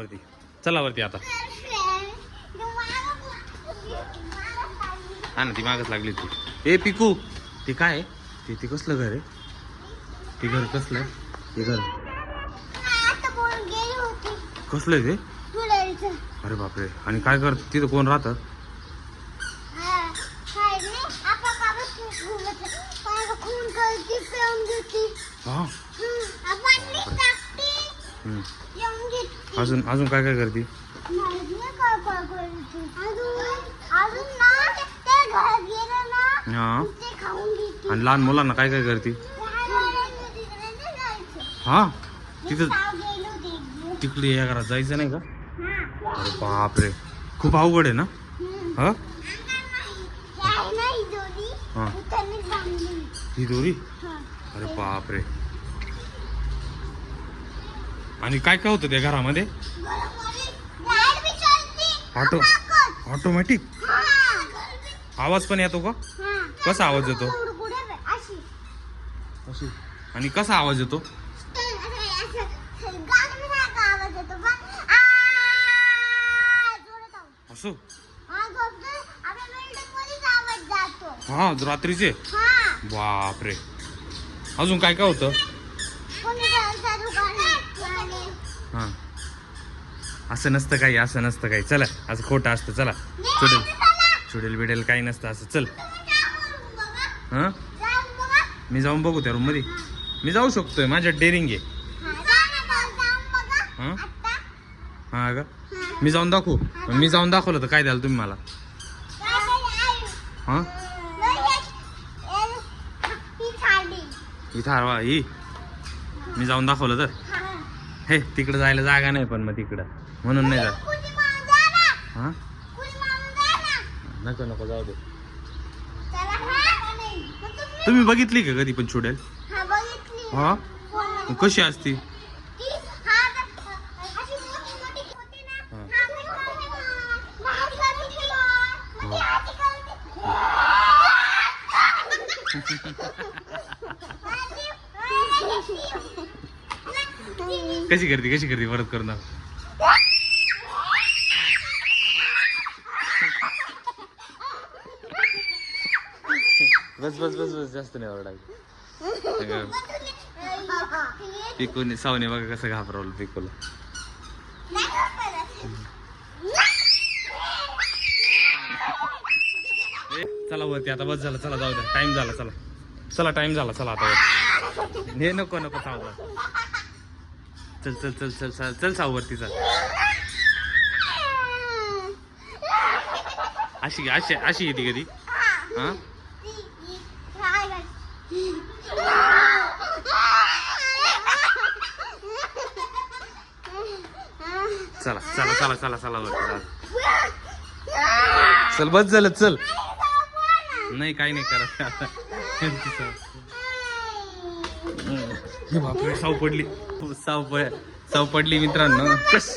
वरती, चला वरती आता. हा ना, ती मागच लागली ती. ए पिकू, ते काय आहे ते कसलं घर आहे? ते घर कसलं आहे? ते घर कसलं आहे ते? अरे बापरे. आणि काय करत तिथं, कोण राहतं? हा, अजून अजून काय काय करते? हा, आणि लहान मुलांना काय काय करते? हा, तिथं तिकडे या घरात जायचं नाही का? अरे बापरे, खूप अवघड आहे ना. हा, हा, ही दोरी. अरे बापरे. आणि काय काय होतं त्या घरामध्ये? ऑटो ऑटोमॅटिक आवाज पण येतो का? कसा आवाज येतो? अशी. आणि कसा आवाज येतो? असं. हा, रात्रीचे. बापरे. अजून काय काय होतं? हा, असं नसतं काही, असं नसतं काही. चला, असं खोटं असतं. चला, चुडेल बिडेल काही नसतं असं. चल. हा, मी जाऊन बघू त्या रूम मध्ये. मी जाऊ शकतोय, माझ्या डेअरिंग आहे. हा, हा का? मी जाऊन दाखवू. मी जाऊन दाखवलं तर काय द्याल तुम्ही मला? हा, इथं हरवा ही. मी जाऊन दाखवलं तर हे तिकडं जायला जागा नाही, पण मग तिकडं म्हणून नाही जात. हा, नको नको, जाऊ दे. तुम्ही बघितली का कधी पण चुडेल? हा, कशी असती? कशी करते परत करून दाखव. बस बस बस बस, जास्त नाही ओरडायचं. पिकूने सावने बघा कसं घाबरवलं पिकूला. चला वरती आता, बस झालं. चला जाऊ द्या, टाइम झाला. चला चला, टाइम झाला. चला आता वरती. हे नको नको, सावधान. चल चल चल चल चल चल, सावरती चल. अशी अशी अशी येते कधी? हा, चला चला चला चला चला वरती. चल, बस झालं. चल. नाही, काही नाही करत. बापरे, साव पडली मित्रांनो. कस